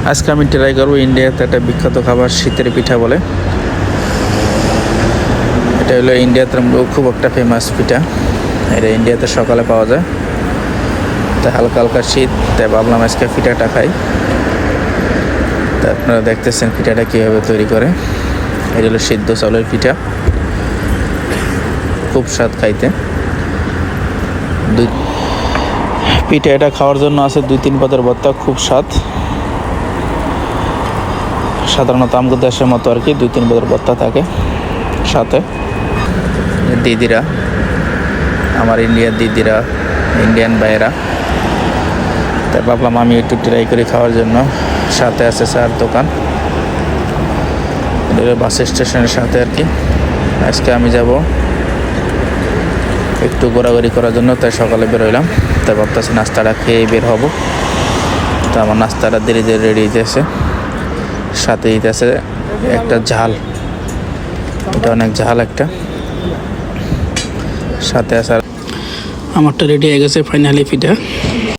আজকে আমি ট্রাই করবো ইন্ডিয়াতে একটা বিখ্যাত খাবার শীতের পিঠা বলে। এটা হলো ইন্ডিয়াতে খুব একটা ফেমাস পিঠা। এটা ইন্ডিয়াতে সকালে পাওয়া যায়, তাই হালকা হালকা শীত, তাই ভাবলাম আজকে পিঠাটা খাই। তা আপনারা দেখতেছেন পিঠাটা কীভাবে তৈরি করে। এটা হলো সিদ্ধ চাউলের পিঠা, খুব স্বাদ খাইতে। পিঠা এটা খাওয়ার জন্য আছে 2-3 পদের ভর্তা, খুব স্বাদ। সাধারণত আমগো দেশের মতো আর কি 2-3 পদের ভর্তা থাকে সাথে। দিদিরা, আমার ইন্ডিয়ার দিদিরা, ইন্ডিয়ান ভাইয়েরা, তাই ভাবলাম আমি একটু ট্রাই করি খাওয়ার জন্য। সাথে আছে চার দোকান, বাস স্টেশনের সাথে আর কি। আজকে আমি যাব একটু ঘোরাঘুরি করার জন্য, তাই সকালে বেরোইলাম। তাই ভাবতেছি নাস্তাটা খেয়ে বের হব। তো আমার নাস্তাটা ধীরে ধীরে রেডি হইতেছে। সাথে দিতেছে একটা ঝাল, এটা অনেক ঝাল একটা। সাথে আছে আমারটা রেডি হয়ে গেছে ফাইনালি পিঠা।